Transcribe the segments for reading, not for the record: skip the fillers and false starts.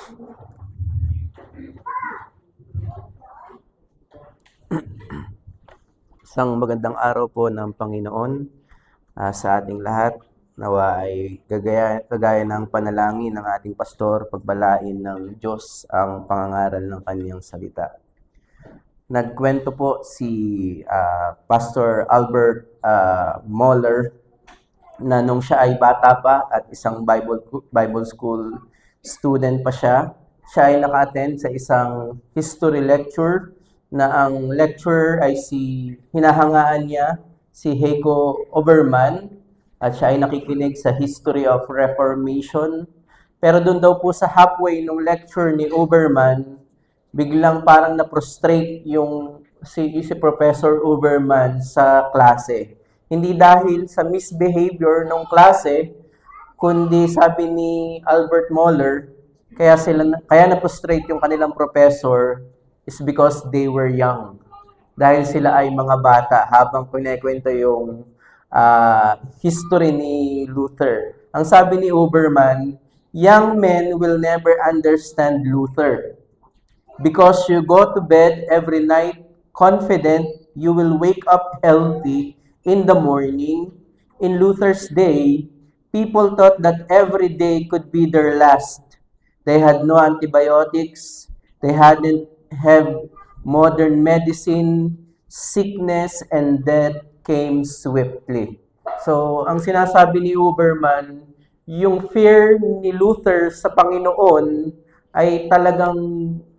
Isang magandang araw po ng Panginoon sa ating lahat. Nawa ay kagaya ng panalangin ng ating pastor, pagpalain ng Diyos ang pangangaral ng kanyang salita. Nagkwento po si Pastor Albert Mohler na nung siya ay bata pa at isang Bible school student pa siya ay naka-attend sa isang history lecture na ang lecturer ay hinahangaan niya si Heiko Oberman at siya ay nakikinig sa history of Reformation. Pero doon daw po sa halfway ng lecture ni Oberman, biglang parang na-prostrate si Professor Oberman sa klase. Hindi dahil sa misbehavior ng klase, kundi sabi ni Albert Mohler, kaya na-prostrate yung kanilang professor is because they were young. Dahil sila ay mga bata habang kinikwento yung history ni Luther. Ang sabi ni Oberman, young men will never understand Luther. Because you go to bed every night confident you will wake up healthy in the morning. In Luther's day, people thought that every day could be their last. They had no antibiotics. They hadn't have modern medicine. Sickness and death came swiftly. So, ang sinasabi ni Oberman, yung fear ni Luther sa Panginoon ay talagang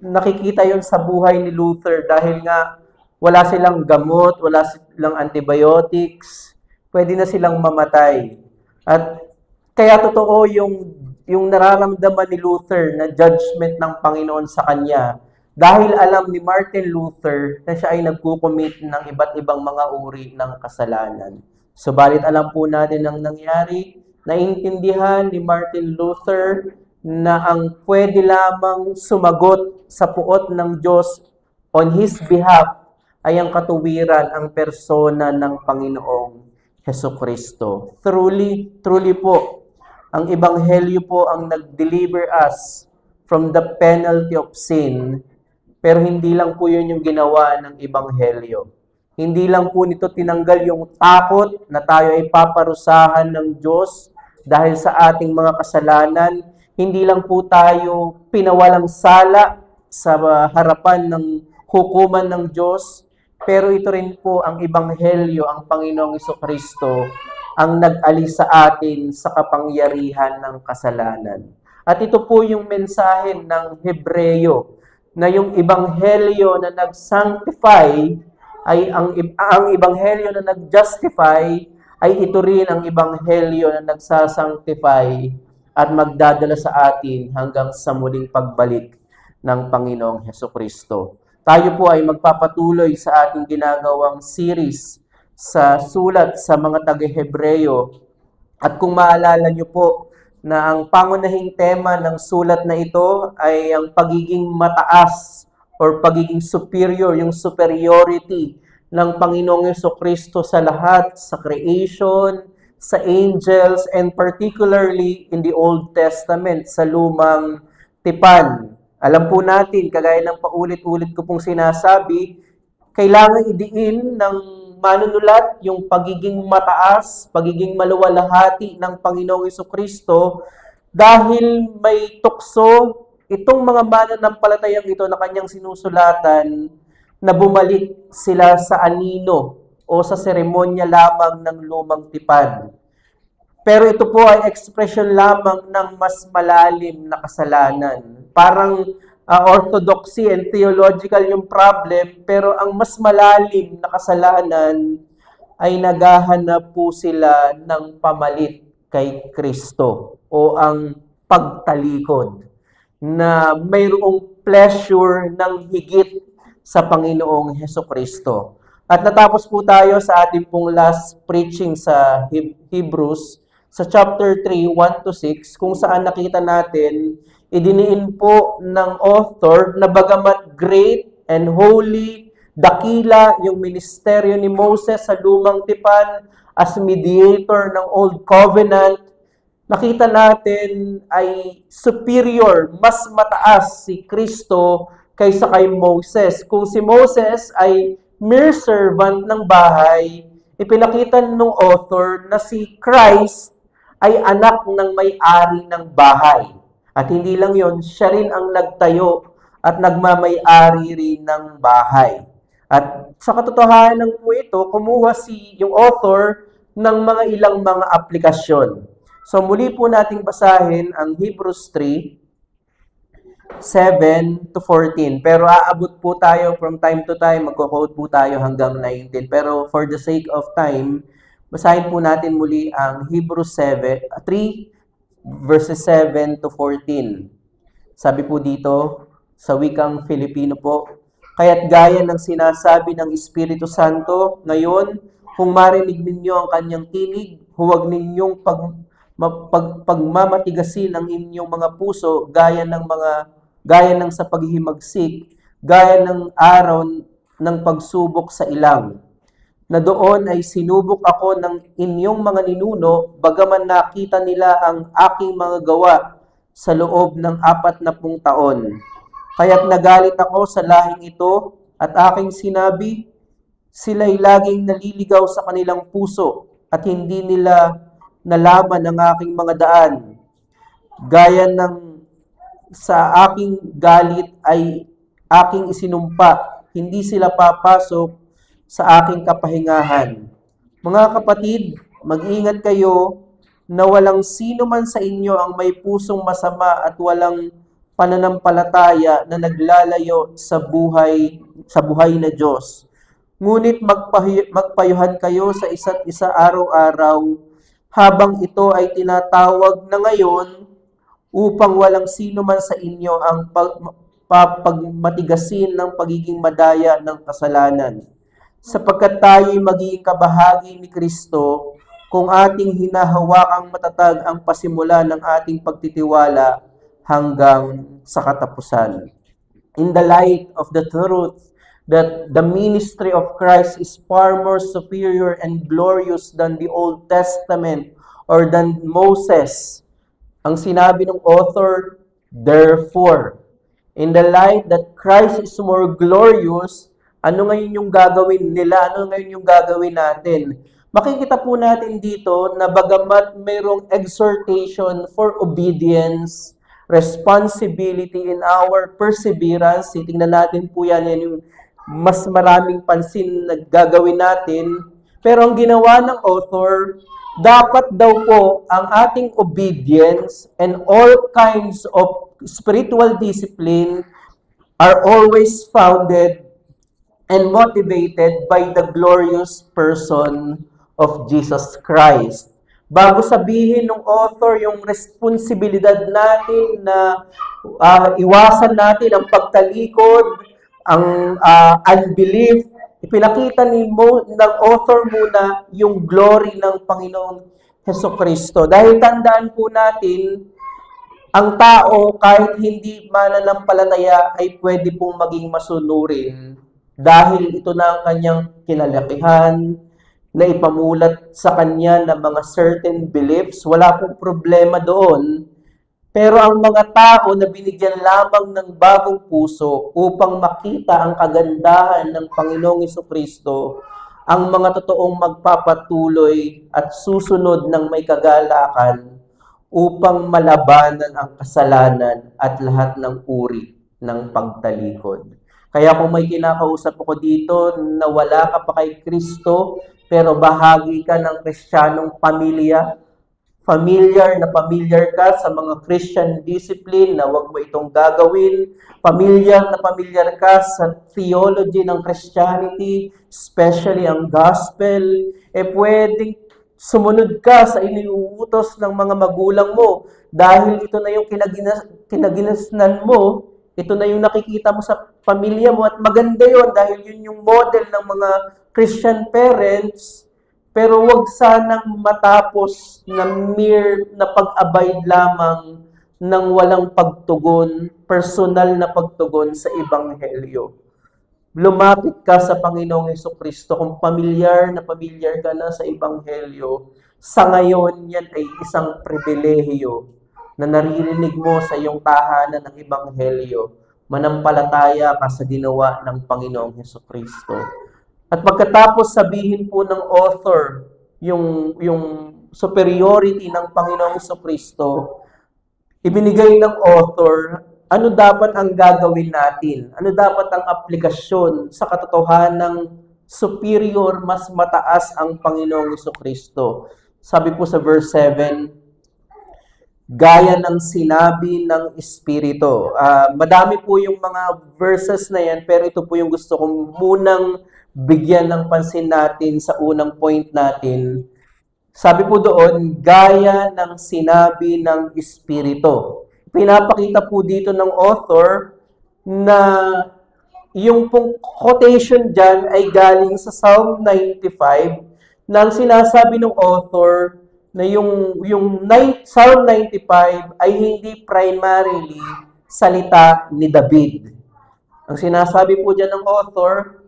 nakikita yon sa buhay ni Luther dahil nga wala silang gamot, wala silang antibiotics, pwede na silang mamatay. At kaya totoo yung nararamdaman ni Luther na judgment ng Panginoon sa kanya dahil alam ni Martin Luther na siya ay nagkukomit ng iba't ibang mga uri ng kasalanan. Subalit alam po natin ang nangyari, naintindihan ni Martin Luther na ang pwede lamang sumagot sa puot ng Diyos on His behalf ay ang katuwiran, ang persona ng Panginoong Hesukristo. Truly po, ang Ebanghelyo po ang nag-deliver us from the penalty of sin. Pero hindi lang po yun yung ginawa ng Ebanghelyo. Hindi lang po nito tinanggal yung takot na tayo ay paparusahan ng Diyos dahil sa ating mga kasalanan. Hindi lang po tayo pinawalang sala sa harapan ng hukuman ng Diyos. Pero ito rin po ang Ebanghelyo, ang Panginoong Hesukristo, ang nag-alis sa atin sa kapangyarihan ng kasalanan. At ito po yung mensahe ng Hebreyo, na yung Ebanghelyo na nag-sanctify ay ang Ebanghelyo na nag-justify ay ito rin ang Ebanghelyo na nagsasanctify at magdadala sa atin hanggang sa muling pagbalik ng Panginoong Hesukristo. Tayo po ay magpapatuloy sa ating ginagawang series sa sulat sa mga taga-Hebreyo. At kung maalala nyo po, na ang pangunahing tema ng sulat na ito ay ang pagiging mataas or pagiging superior, yung superiority ng Panginoong Hesukristo sa lahat, sa creation, sa angels, and particularly in the Old Testament, sa lumang tipan. Alam po natin, kagaya ng paulit-ulit ko pong sinasabi, kailangan idiin ng manunulat yung pagiging mataas, pagiging maluwalhati ng Panginoong Hesukristo dahil may tukso itong mga mananampalatayang ito na kanyang sinusulatan na bumalik sila sa anino o sa seremonya lamang ng lumang tipan. Pero ito po ay expression lamang ng mas malalim na kasalanan. Parang orthodoxy and theological yung problem, pero ang mas malalim na kasalanan ay naghahanap po sila ng pamalit kay Kristo o ang pagtalikod na mayroong pleasure ng higit sa Panginoong Hesukristo. At natapos po tayo sa ating pong last preaching sa Hebrews sa chapter 3, 1-6, kung saan nakita natin idiniin po ng author na bagamat great and holy, dakila yung ministeryo ni Moses sa lumang tipan as mediator ng Old Covenant, nakita natin ay superior, mas mataas si Kristo kaysa kay Moses. Kung si Moses ay mere servant ng bahay, ipinakita ng author na si Christ ay anak ng may-ari ng bahay. At hindi lang yon, siya rin ang nagtayo at nagmamay-ari rin ng bahay. At sa katotohanan po ito, kumuha yung author ng mga ilang mga aplikasyon. So muli po nating basahin ang Hebrews 3, 7 to 14. Pero aabot po tayo from time to time, magko-quote po tayo hanggang 19. Pero for the sake of time, basahin po natin muli ang Hebrews 3, verses 7 to 14. Sabi po dito, sa wikang Filipino po, kaya't gaya ng sinasabi ng Espiritu Santo, ngayon, kung marinig ninyo ang kanyang tinig, huwag ninyong pagmamatigasin ang inyong mga puso gaya ng sa paghihimagsik, gaya ng araw ng pagsubok sa ilang. Na doon ay sinubok ako ng inyong mga ninuno, bagaman nakita nila ang aking mga gawa sa loob ng 40 taon. Kaya't nagalit ako sa lahing ito at aking sinabi, sila'y laging naliligaw sa kanilang puso at hindi nila nalaman ang aking mga daan. Gaya ng sa aking galit ay aking isinumpa, hindi sila papasok sa aking kapahingahan. Mga kapatid, mag-ingat kayo na walang sino man sa inyo ang may pusong masama at walang pananampalataya na naglalayo sa buhay na Diyos. Ngunit magpayuhan kayo sa isa't isa araw-araw habang ito ay tinatawag na ngayon upang walang sino man sa inyo ang pagmatigasin ng pagiging madaya ng kasalanan. Sapagkat tayo'y magiging kabahagi ni Kristo kung ating hinahawakang matatag ang pasimula ng ating pagtitiwala hanggang sa katapusan. In the light of the truth that the ministry of Christ is far more superior and glorious than the Old Testament or than Moses, ang sinabi ng author, therefore, in the light that Christ is more glorious, ano ngayon yung gagawin nila? Ano ngayon yung gagawin natin? Makikita po natin dito na bagamat mayroong exhortation for obedience, responsibility in our perseverance, tingnan natin po yan yung mas maraming pansin na gagawin natin. Pero ang ginawa ng author, dapat daw po ang ating obedience and all kinds of spiritual discipline are always founded and motivated by the glorious person of Jesus Christ. Bago sabihin ng author yung responsibilidad natin na iwasan natin ang pagtalikod, ang unbelief, ipinakita ng author muna yung glory ng Panginoong Hesukristo. Dahil tandaan po natin, ang tao kahit hindi mananampalataya ay pwede pong maging masunurin dahil ito na ang kanyang kinalakihan, na ipamulat sa kanya ng mga certain beliefs. Wala pong problema doon. Pero ang mga tao na binigyan lamang ng bagong puso upang makita ang kagandahan ng Panginoong Hesukristo, ang mga totoong magpapatuloy at susunod ng may kagalakan upang malabanan ang kasalanan at lahat ng uri ng pagtalikod. Kaya kung may kinakausap ako dito na wala ka pa kay Kristo, pero bahagi ka ng Kristiyanong pamilya, familiar ka sa mga Christian discipline na huwag mo itong gagawin, familiar ka sa theology ng Christianity, especially ang gospel, pwedeng sumunod ka sa iniuutos ng mga magulang mo dahil ito na yung kinaginasnan mo, ito na yung nakikita mo sa pamilya mo at maganda yon dahil yun yung model ng mga Christian parents, pero wag sanang matapos na mere na pag-abide lamang ng walang pagtugon, personal na pagtugon sa Ebanghelyo. Lumapit ka sa Panginoong Hesukristo kung pamilyar ka na sa Ebanghelyo. Sa ngayon, yan ay isang pribilehiyo na naririnig mo sa iyong tahanan ng Ebanghelyo, manampalataya ka sa ginawa ng Panginoong Hesukristo. At pagkatapos sabihin po ng author yung superiority ng Panginoong Hesukristo, ibinigay ng author, ano dapat ang gagawin natin? Ano dapat ang aplikasyon sa katotohanang superior, mas mataas ang Panginoong Hesukristo? Sabi po sa verse 7, gaya ng sinabi ng Espiritu. Madami po yung mga verses na yan, pero ito po yung gusto kong munang bigyan ng pansin natin sa unang point natin. Sabi po doon, gaya ng sinabi ng Espiritu. Pinapakita po dito ng author na yung pong quotation dyan ay galing sa Psalm 95 na ang sinasabi ng author na yung Psalm 95 ay hindi primarily salita ni David. Ang sinasabi po dyan ng author,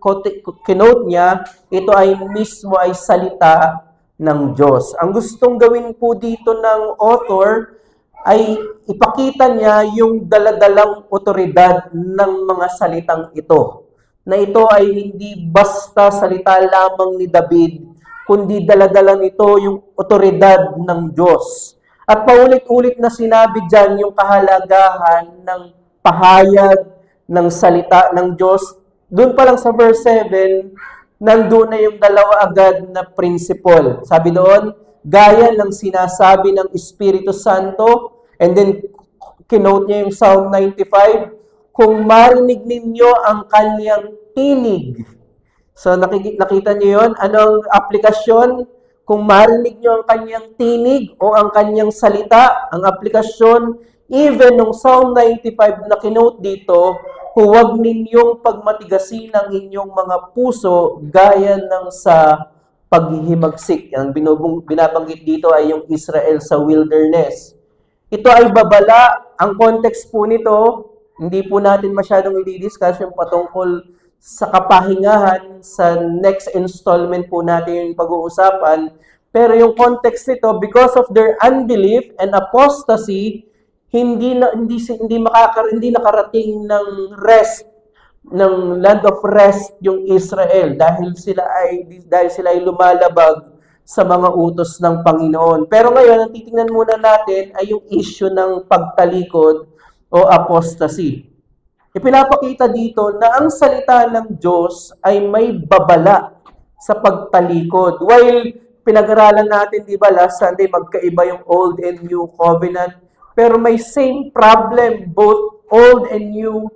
kinote niya, ito ay mismo ay salita ng Diyos. Ang gustong gawin po dito ng author ay ipakita niya yung daladalang otoridad ng mga salitang ito. Na ito ay hindi basta salita lamang ni David, kundi daladala nito yung otoridad ng Diyos. At paulit-ulit na sinabi dyan yung kahalagahan ng pahayag ng salita ng Diyos. Doon pa lang sa verse 7, nandun na yung dalawa agad na principle. Sabi doon, gaya ng sinasabi ng Espiritu Santo, and then kinote niya yung Psalm 95, kung marinig ninyo ang kanyang tinig. So nakita niyo yun? Anong aplikasyon? Kung marinig niyo ang kanyang tinig o ang kanyang salita, ang aplikasyon, even nung Psalm 95 na kinote dito, huwag ninyong pagmatigasin ang inyong mga puso gaya ng sa paghihimagsik. Ang binabanggit dito ay yung Israel sa wilderness. Ito ay babala. Ang context po nito, hindi po natin masyadong i-discuss yung patungkol sa kapahingahan. Sa next installment po natin yung pag-uusapan. Pero yung context nito, because of their unbelief and apostasy, hindi nakarating ng rest, ng land of rest yung Israel dahil sila ay lumalabag sa mga utos ng Panginoon. Pero ngayon, ang titingnan muna natin ay yung issue ng pagtalikod o apostasy. Ipinapakita dito na ang salita ng Diyos ay may babala sa pagtalikod. While pinag-aralan natin, di ba, last Sunday, magkaiba yung Old and New Covenant, pero may same problem, both old and new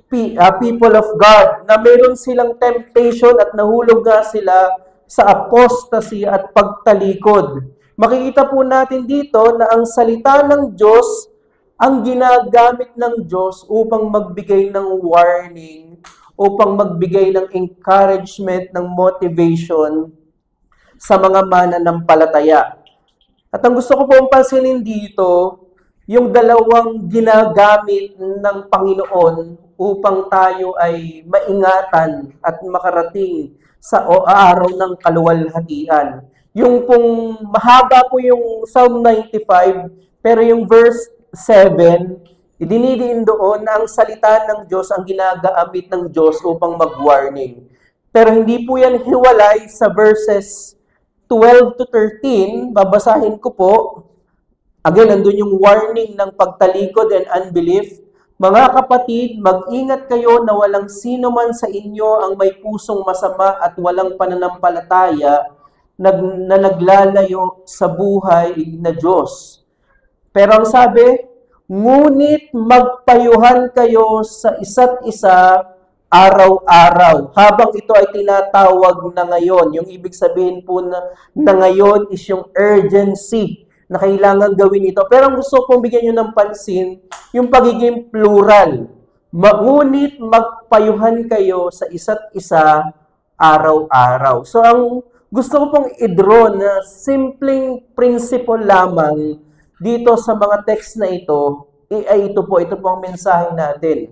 people of God, na meron silang temptation at nahulog nga sila sa apostasy at pagtalikod. Makikita po natin dito na ang salita ng Diyos ang ginagamit ng Diyos upang magbigay ng warning, upang magbigay ng encouragement, ng motivation sa mga mananampalataya. At ang gusto ko pong pansinin dito, yung dalawang ginagamit ng Panginoon upang tayo ay maingatan at makarating sa araw ng kaluwalhatian. Yung pong mahaba po yung Psalm 95, pero yung verse 7, idinidiin doon na ang salita ng Diyos ang ginagamit ng Diyos upang mag-warning. Pero hindi po yan hiwalay sa verses 12 to 13, babasahin ko po. Again, nandun yung warning ng pagtalikod and unbelief. Mga kapatid, mag-ingat kayo na walang sino man sa inyo ang may pusong masama at walang pananampalataya na naglalayo sa buhay na Diyos. Pero ang sabi, ngunit magpayuhan kayo sa isa't isa araw-araw. Habang ito ay tinatawag na ngayon. Yung ibig sabihin po na ngayon is yung urgency na kailangan gawin ito. Pero ang gusto kong bigyan nyo ng pansin, yung pagiging plural. Ngunit magpayuhan kayo sa isa't isa araw-araw. So ang gusto ko pong i-draw na simpleng principle lamang dito sa mga text na ito, ay ito po ang mensahe natin.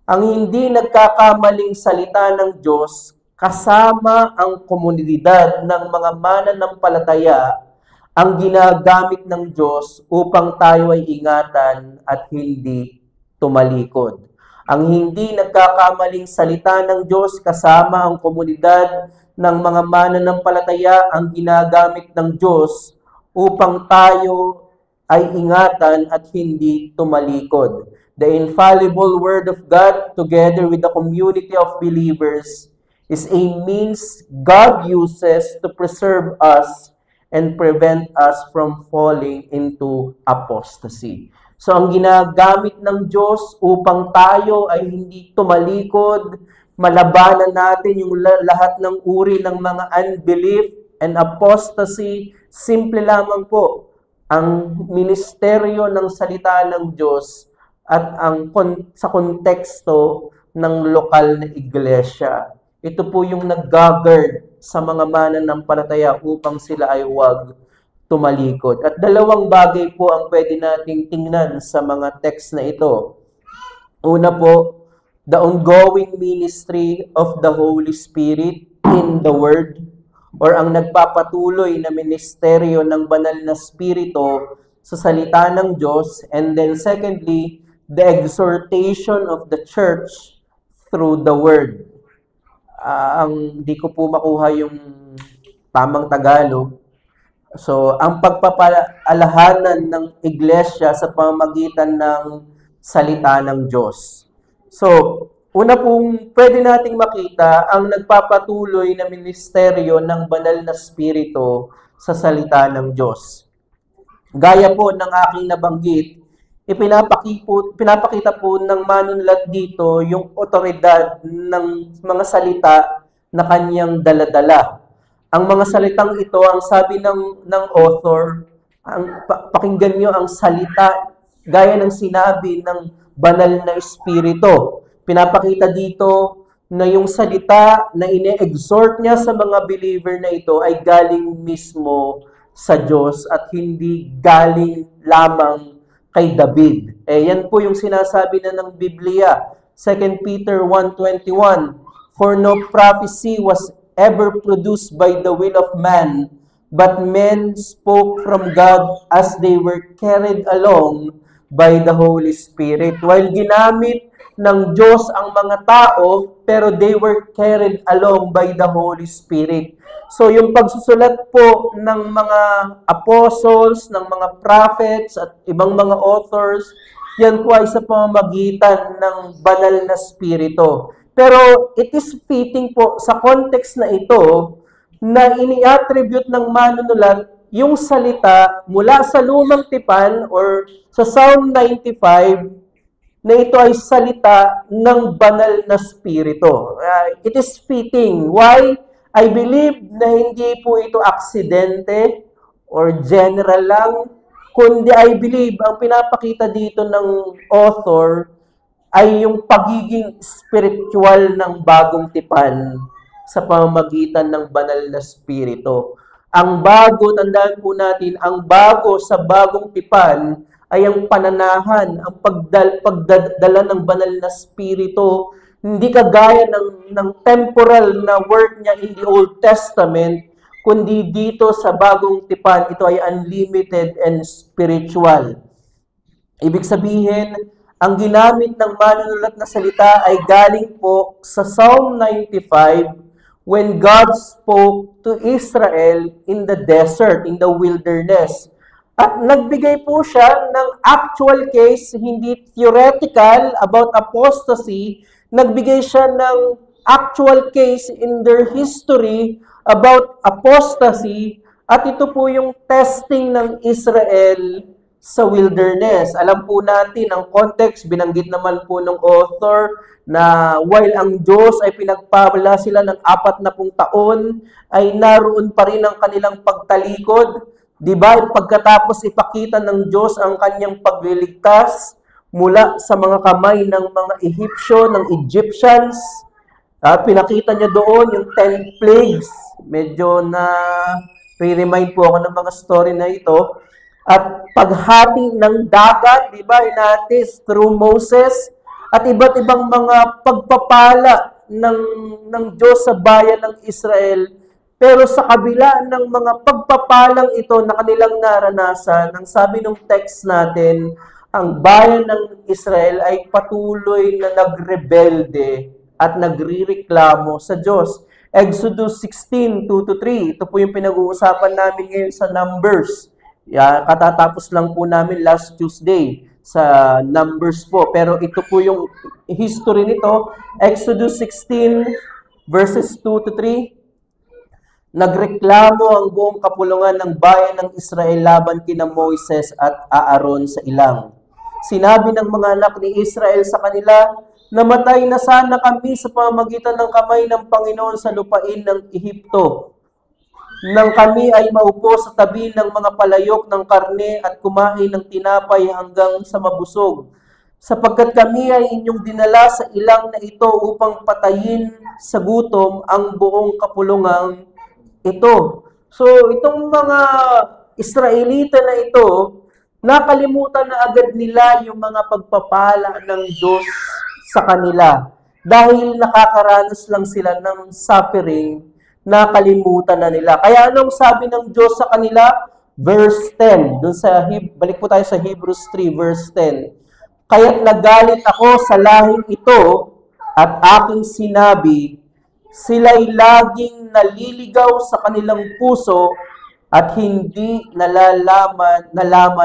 Ang hindi nagkakamaling salita ng Diyos kasama ang komunidad ng mga mananampalataya ang ginagamit ng Diyos upang tayo ay ingatan at hindi tumalikod. Ang hindi nagkakamaling salita ng Diyos kasama ang komunidad ng mga mananampalataya ang ginagamit ng Diyos upang tayo ay ingatan at hindi tumalikod. The infallible Word of God, together with the community of believers, is a means God uses to preserve us and prevent us from falling into apostasy. So, ang ginagamit ng Diyos upang tayo ay hindi tumalikod, malabanan natin yung lahat ng uri ng mga unbelief and apostasy, simple lamang po ang ministeryo ng salita ng Diyos at sa konteksto ng lokal na iglesia. Ito po yung nag-guard sa mga mananampalataya upang sila ay huwag tumalikod. At dalawang bagay po ang pwede nating tingnan sa mga text na ito. Una po, the ongoing ministry of the Holy Spirit in the Word, or ang nagpapatuloy na ministeryo ng banal na Espiritu sa salita ng Diyos. And then secondly, the exhortation of the church through the Word. Di ko po makuha yung tamang Tagalog. So, ang pagpapaalahanan ng iglesia sa pamamagitan ng salita ng Diyos. So, una pong pwede nating makita ang nagpapatuloy na ministeryo ng banal na Espiritu sa salita ng Diyos. Gaya po ng aking nabanggit, pinapakita po ng manunulat dito yung otoridad ng mga salita na kanyang daladala. Ang mga salitang ito, ang sabi ng author, pakinggan nyo ang salita gaya ng sinabi ng banal na Espiritu. Pinapakita dito na yung salita na ine-exhort niya sa mga believer na ito ay galing mismo sa Diyos at hindi galing lamang kay David. Yan po yung sinasabi na ng Biblia. 2 Peter 1:21, for no prophecy was ever produced by the will of man, but men spoke from God as they were carried along by the Holy Spirit. While ginamit ng Diyos ang mga tao, pero they were carried along by the Holy Spirit. So, yung pagsusulat po ng mga apostles, ng mga prophets, at ibang mga authors, yan po ay sa pamamagitan ng banal na Espiritu. Pero it is fitting po sa context na ito na ini-attribute ng manunulat yung salita mula sa Lumang Tipan or sa Psalm 95 na ito ay salita ng banal na Espiritu. It is fitting. Why? I believe na hindi po ito aksidente or general lang, kundi I believe ang pinapakita dito ng author ay yung pagiging spiritual ng bagong tipan sa pamamagitan ng banal na Espiritu. Ang bago, tandaan po natin, ang bago sa bagong tipan ay ang pananahan, ang pagdadala ng banal na Espiritu. Hindi kagaya ng temporal na work niya in the Old Testament, kundi dito sa bagong tipan, ito ay unlimited and spiritual. Ibig sabihin, ang ginamit ng manunulat na salita ay galing po sa Psalm 95 when God spoke to Israel in the desert, in the wilderness. At nagbigay po siya ng actual case, hindi theoretical about apostasy. Nagbigay siya ng actual case in their history about apostasy. At ito po yung testing ng Israel sa wilderness. Alam po natin ang context, binanggit naman po ng author na while ang Diyos ay pinagpabala sila ng 40 taon, ay naroon pa rin ang kanilang pagtalikod. Diba? Pagkatapos ipakita ng Diyos ang kanyang pagliligtas mula sa mga kamay ng mga Ehipsyo, ng Egyptians. Pinakita niya doon yung 10 plagues. Medyo na re-remind po ako ng mga story na ito. At paghati ng dagat, di ba, inatis through Moses, at iba't ibang mga pagpapala ng Diyos sa bayan ng Israel Pero sa kabila ng mga pagpapalang ito na kanilang naranasan, ang sabi ng text natin, ang bayan ng Israel ay patuloy na nagrebelde at nagrireklamo sa Diyos. Exodus 16, 2-3. Ito po yung pinag-uusapan namin ngayon sa Numbers. Katatapos lang po namin last Tuesday sa Numbers po. Pero ito po yung history nito. Exodus 16, verses 2-3. Nagreklamo ang buong kapulungan ng bayan ng Israel laban kina Moises at Aaron sa ilang. Sinabi ng mga anak ni Israel sa kanila, namatay na sana kami sa pamamagitan ng kamay ng Panginoon sa lupain ng Ehipto. Nang kami ay maupo sa tabi ng mga palayok ng karne at kumain ng tinapay hanggang sa mabusog. Sapagkat kami ay inyong dinala sa ilang na ito upang patayin sa gutom ang buong kapulungang ito. So, itong mga Israelita na ito, nakalimutan na agad nila yung mga pagpapala ng Diyos sa kanila. Dahil nakakaranas lang sila ng suffering, nakalimutan na nila. Kaya anong sabi ng Diyos sa kanila? Verse 10. Balik po tayo sa Hebrews 3, verse 10. Kaya't nagalit ako sa lahing ito at aking sinabi, sila'y laging naliligaw sa kanilang puso at hindi nalaman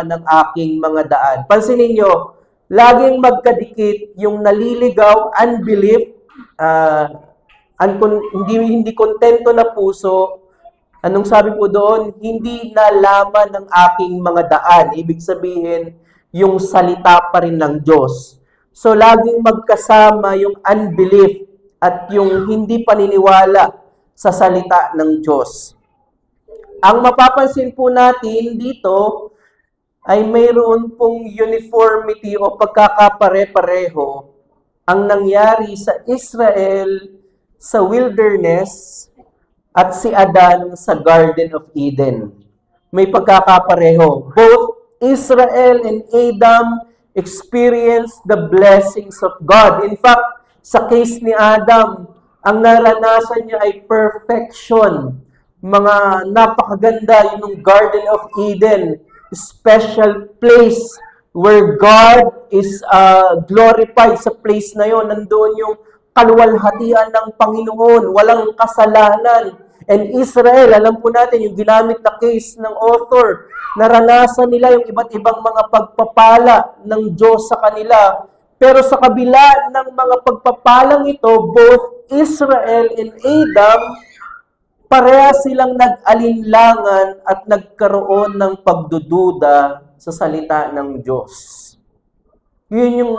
ng aking mga daan. Pansinin nyo, laging magkadikit yung naliligaw, unbelief, hindi kontento na puso. Anong sabi po doon? Hindi nalaman ng aking mga daan. Ibig sabihin, yung salita pa rin ng Diyos. So, laging magkasama yung unbelief at yung hindi paniniwala sa salita ng Diyos. Ang mapapansin po natin dito ay mayroon pong uniformity o pagkakapare-pareho ang nangyari sa Israel sa wilderness at si Adan sa Garden of Eden. May pagkakapareho. Both Israel and Adam experienced the blessings of God. In fact, sa case ni Adam, ang naranasan niya ay perfection. Mga napakaganda yung Garden of Eden, special place where God is glorified sa place na yon. Nandoon yung kaluwalhatian ng Panginoon, walang kasalanan. And Israel, alam po natin, yung ginamit na case ng author, naranasan nila yung iba't ibang mga pagpapala ng Diyos sa kanila. Pero sa kabila ng mga pagpapalang ito, both Israel and Adam, pareha silang nag-alinlangan at nagkaroon ng pagdududa sa salita ng Diyos. Yun yung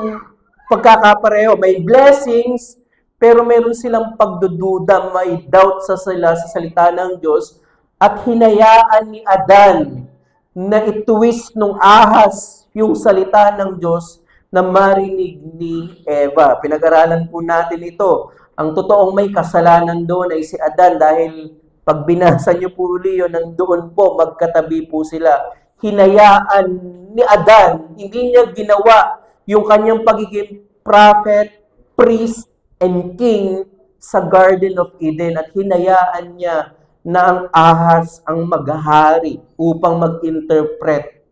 pagkakapareho. May blessings, pero meron silang pagdududa, may doubt sa salita ng Diyos, at hinayaan ni Adan na itwist nung ahas yung salita ng Diyos na marinig ni Eva. Pinag-aralan po natin ito. Ang totoong may kasalanan doon ay si Adan dahil pag binasa niyo po yun, nandoon po, magkatabi po sila. Hinayaan ni Adan, hindi niya ginawa yung kanyang pagiging prophet, priest, and king sa Garden of Eden at hinayaan niya na ang ahas ang maghahari upang mag-interpret,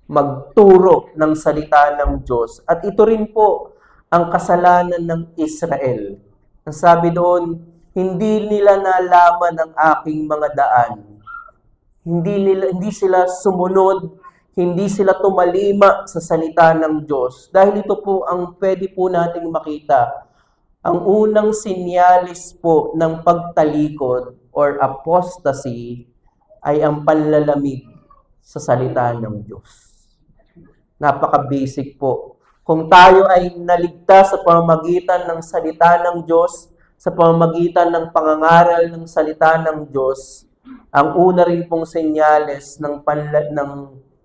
magturo ng salita ng Diyos. At ito rin po ang kasalanan ng Israel. Ang sabi doon, hindi nila nalaman ang aking mga daan. Hindi sila sumunod, hindi sila tumalima sa salita ng Diyos. Dahil ito po ang pwede po nating makita. Ang unang sinyalis po ng pagtalikod or apostasy ay ang panlalamig sa salita ng Diyos. Napaka-basic po. Kung tayo ay naligtas sa pamamagitan ng salita ng Diyos, sa pamamagitan ng pangangaral ng salita ng Diyos, ang una rin pong senyales ng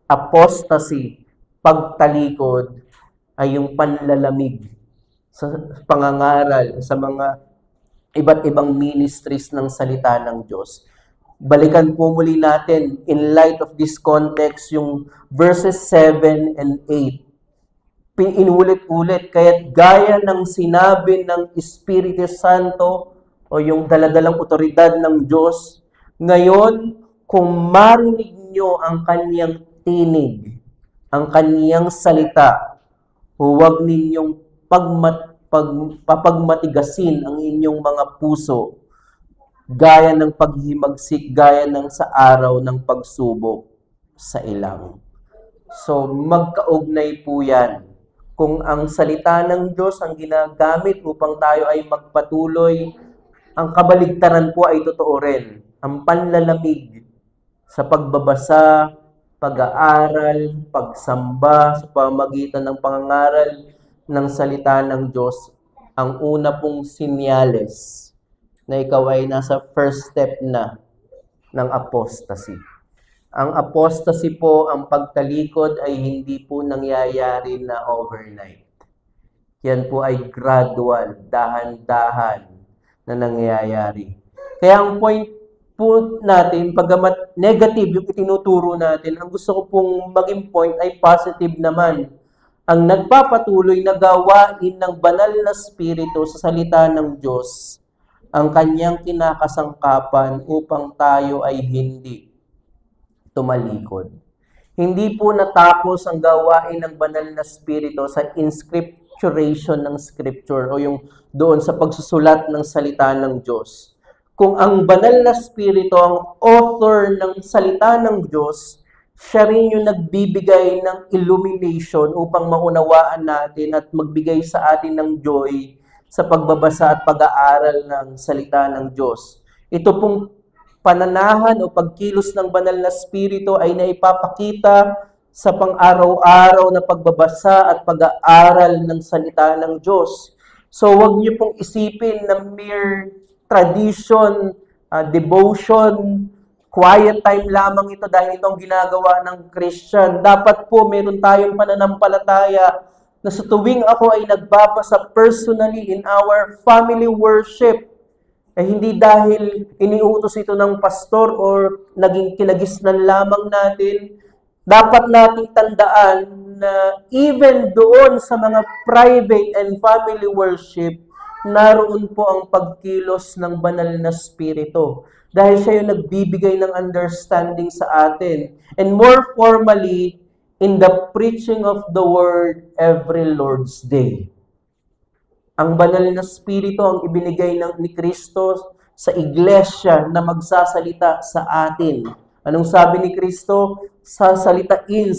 apostasy, pagtalikod, ay yung panlalamig sa pangangaral sa mga iba't ibang ministries ng salita ng Diyos. Balikan po muli natin in light of this context yung verses 7 and 8. Inulit-ulit, kaya't gaya ng sinabi ng Espiritu Santo o yung daladalang otoridad ng Diyos, Ngayon, kung marinig nyo ang kanyang tinig, ang kanyang salita, huwag ninyong papagmatigasin ang inyong mga puso, gaya ng paghihimagsik, gaya ng sa araw ng pagsubok sa ilang. So, magkaugnay po yan. Kung ang salita ng Diyos ang ginagamit upang tayo ay magpatuloy, ang kabaligtaran po ay totoo rin. Ang panlalamig sa pagbabasa, pag-aaral, pagsamba, sa pamamagitan ng pangangaral ng salita ng Diyos, ang una pong sinyales na ikaw ay nasa first step na ng apostasy. Ang apostasy po, ang pagtalikod ay hindi po nangyayari na overnight. Yan po ay gradual, dahan-dahan na nangyayari. Kaya ang point po natin, pagamat negative yung itinuturo natin, ang gusto ko pong maging point ay positive naman. Ang nagpapatuloy na gawain ng banal na spirito sa salita ng Diyos, ang kanyang kinakasangkapan upang tayo ay hindi tumalikod. Hindi po natapos ang gawain ng banal na spirito sa inscripturation ng scripture o yung doon sa pagsusulat ng salita ng Diyos. Kung ang banal na spirito ang author ng salita ng Diyos, siya rin yung nagbibigay ng illumination upang maunawaan natin at magbigay sa atin ng joy sa pagbabasa at pag-aaral ng salita ng Diyos. Ito pong pananahan o pagkilos ng banal na spirito ay naipapakita sa pang-araw-araw na pagbabasa at pag-aaral ng salita ng Diyos. So, huwag niyo pong isipin na mere tradition, devotion, quiet time lamang ito dahil ito ang ginagawa ng Christian. Dapat po meron tayong pananampalataya na sa tuwing ako ay nagbabasa personally in our family worship, eh hindi dahil iniutos ito ng pastor or naging kinagisnan lamang natin, dapat nating tandaan na even doon sa mga private and family worship, naroon po ang pagkilos ng banal na spirito. Dahil siya yung nagbibigay ng understanding sa atin. And more formally, in the preaching of the word every Lord's Day. Ang banal na spirito ang ibinigay ni Kristo sa iglesia na magsasalita sa atin. Anong sabi ni Kristo? Sasabihin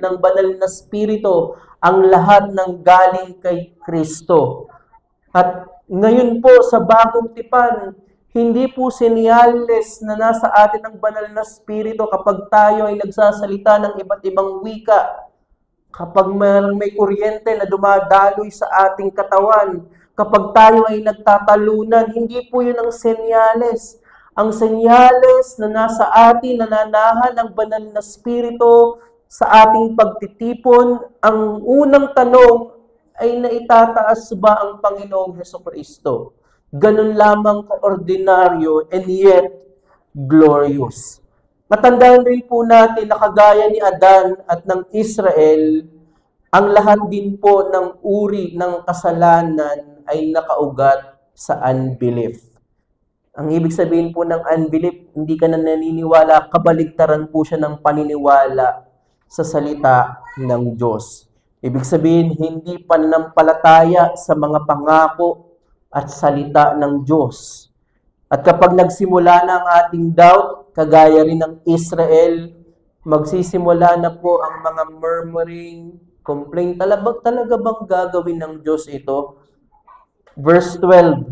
ng banal na spirito ang lahat ng galing kay Kristo. At ngayon po sa bagong tipan, hindi po senyales na nasa atin ang banal na spirito kapag tayo ay nagsasalita ng iba't ibang wika. Kapag may kuryente na dumadaloy sa ating katawan, kapag tayo ay nagtatalunan, hindi po yun ang senyales. Ang senyales na nasa atin, nananahan ang banal na spirito sa ating pagtitipon, ang unang tanong ay naitataas ba ang Panginoong Hesukristo? Ganun lamang ka-ordinaryo and yet glorious. Matandaan rin po natin na kagaya ni Adan at ng Israel, ang lahat din po ng uri ng kasalanan ay nakaugat sa unbelief. Ang ibig sabihin po ng unbelief, hindi ka na naniniwala, kabaligtaran po siya ng paniniwala sa salita ng Diyos. Ibig sabihin, hindi pananampalataya sa mga pangako at salita ng Diyos. At kapag nagsimula na ang ating doubt, kagaya rin ng Israel, magsisimula na po ang mga murmuring, complaint. Talaga bang gagawin ng Diyos ito? Verse 12,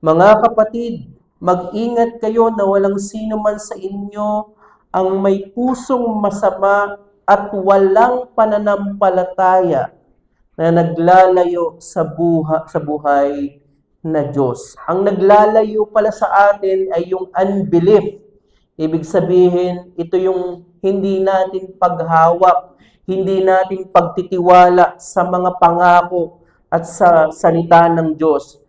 mga kapatid, mag-ingat kayo na walang sino man sa inyo ang may pusong masama at walang pananampalataya na naglalayo sa buhay na Diyos. Ang naglalayo pala sa atin ay yung unbelief. Ibig sabihin, ito yung hindi natin paghawak, hindi natin pagtitiwala sa mga pangako at sa salita ng Diyos.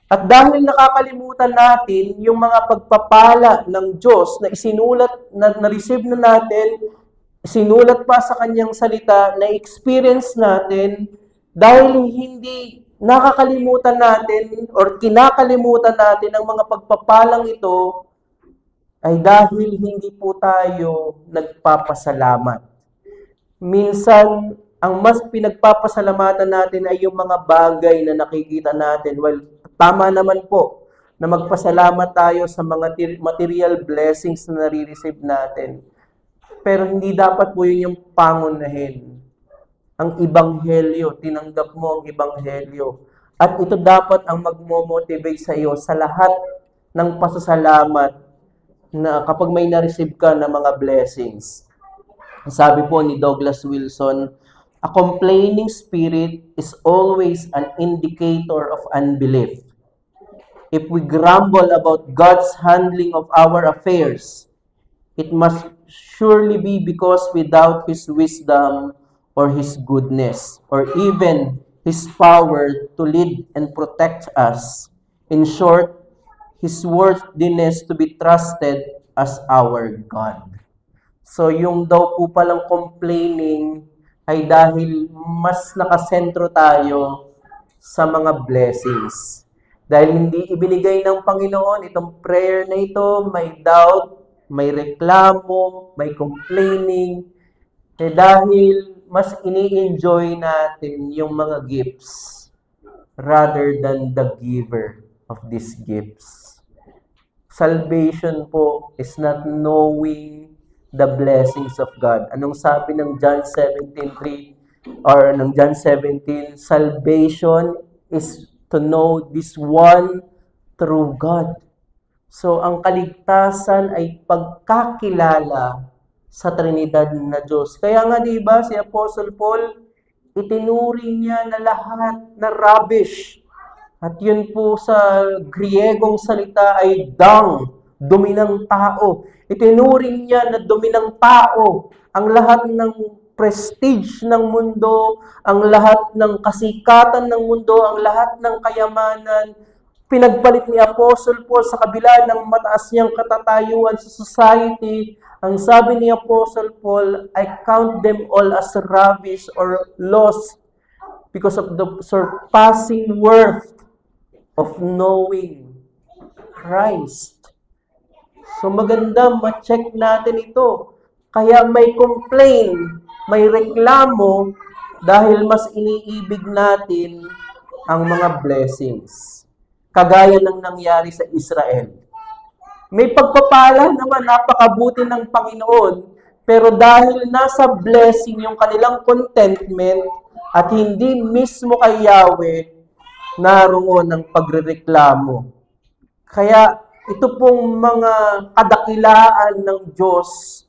At dahil nakakalimutan natin yung mga pagpapala ng Diyos na isinulat, na-receive na natin, sinulat pa sa kanyang salita, na-experience natin, dahil hindi nakakalimutan natin or kinakalimutan natin ang mga pagpapalang ito, ay dahil hindi po tayo nagpapasalamat. Minsan, ang mas pinagpapasalamatan natin ay yung mga bagay na nakikita natin. Well, tama naman po na magpasalamat tayo sa mga material blessings na nare-receive natin. Pero hindi dapat po yun yung pangunahin. Ang Ibanghelyo, tinanggap mo ang Ibanghelyo. At ito dapat ang magmo-motivate sa iyo sa lahat ng pasasalamat na kapag may na-receive ka na mga blessings. Sabi po ni Douglas Wilson, a complaining spirit is always an indicator of unbelief. If we grumble about God's handling of our affairs, it must surely be because we doubt His wisdom or His goodness, or even His power to lead and protect us. In short, His worthiness to be trusted as our God. So yung daw po palang complaining ay dahil mas nakasentro tayo sa mga blessings. Dahil hindi ibinigay ng Panginoon itong prayer na ito, may doubt, may reklamo, may complaining, dahil mas ini-enjoy natin yung mga gifts rather than the giver of these gifts. Salvation po is not knowing the blessings of God. Anong sabi ng John 17:3 or ng John 17? Salvation is to know this one true God. So, ang kaligtasan ay pagkakilala sa Trinidad na Diyos. Kaya nga, di ba, si Apostle Paul, itinuring niya na lahat na rubbish. At yun po sa Griegong salita ay dung, dumi ng tao. Itinuring niya na dumi ng tao ang lahat ng prestige ng mundo, ang lahat ng kasikatan ng mundo, ang lahat ng kayamanan. Pinagpalit ni Apostle Paul sa kabila ng mataas niyang katatayuan sa society. Ang sabi ni Apostle Paul, I count them all as rubbish or lost because of the surpassing worth of knowing Christ. So maganda ma-check natin ito. Kaya may complain, may reklamo dahil mas iniibig natin ang mga blessings. Kagaya ng nangyari sa Israel. May pagpapala naman, napakabuti ng Panginoon, pero dahil nasa blessing yung kanilang contentment at hindi mismo kay Yahweh, naroon ang pagrereklamo. Kaya ito pong mga kadakilaan ng Diyos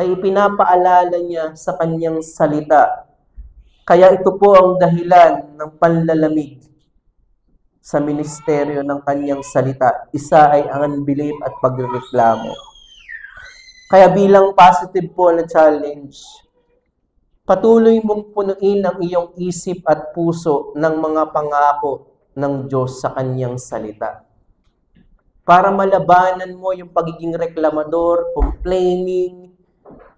ay ipinapaalala niya sa kanyang salita. Kaya ito po ang dahilan ng panlalamig sa ministeryo ng kanyang salita. Isa ay ang unbelief at pagrereklamo. Kaya bilang positive po na challenge, patuloy mong punuin ang iyong isip at puso ng mga pangako ng Diyos sa kanyang salita. Para malabanan mo yung pagiging reklamador, complaining,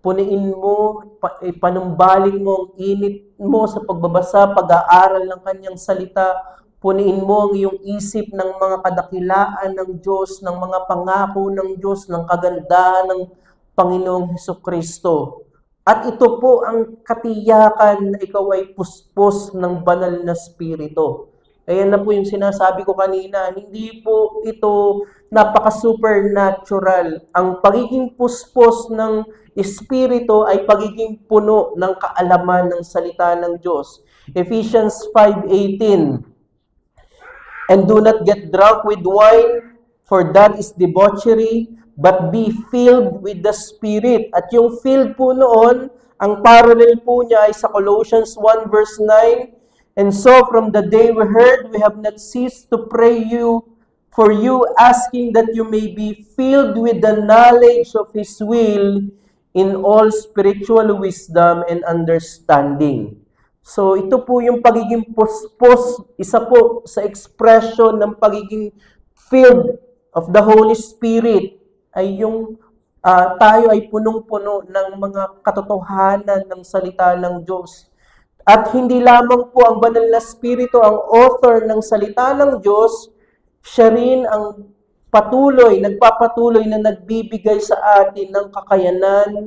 punuin mo, ipanumbalik mo ang init mo sa pagbabasa, pag-aaral ng kanyang salita, punuin mo ang iyong isip ng mga kadakilaan ng Diyos, ng mga pangako ng Diyos, ng kagandahan ng Panginoong Hesukristo. At ito po ang katiyakan na ikaw ay puspos ng banal na spirito. Ayan na po yung sinasabi ko kanina, hindi po ito napaka-supernatural. Ang pagiging puspos ng espiritu ay pagiging puno ng kaalaman ng salita ng Diyos. Ephesians 5:18. And do not get drunk with wine, for that is debauchery, but be filled with the Spirit. At yung filled po noon, ang parallel po niya ay sa Colossians 1 verse 9. And so from the day we heard, we have not ceased to pray for you, asking that you may be filled with the knowledge of His will in all spiritual wisdom and understanding. So ito po yung pagiging puspos, isa po sa expression ng pagiging filled of the Holy Spirit ay yung tayo ay punong-puno ng mga katotohanan ng salita ng Diyos. At hindi lamang po ang banal na spirito ang author ng salita ng Diyos, siya rin ang nagpapatuloy na nagbibigay sa atin ng kakayanan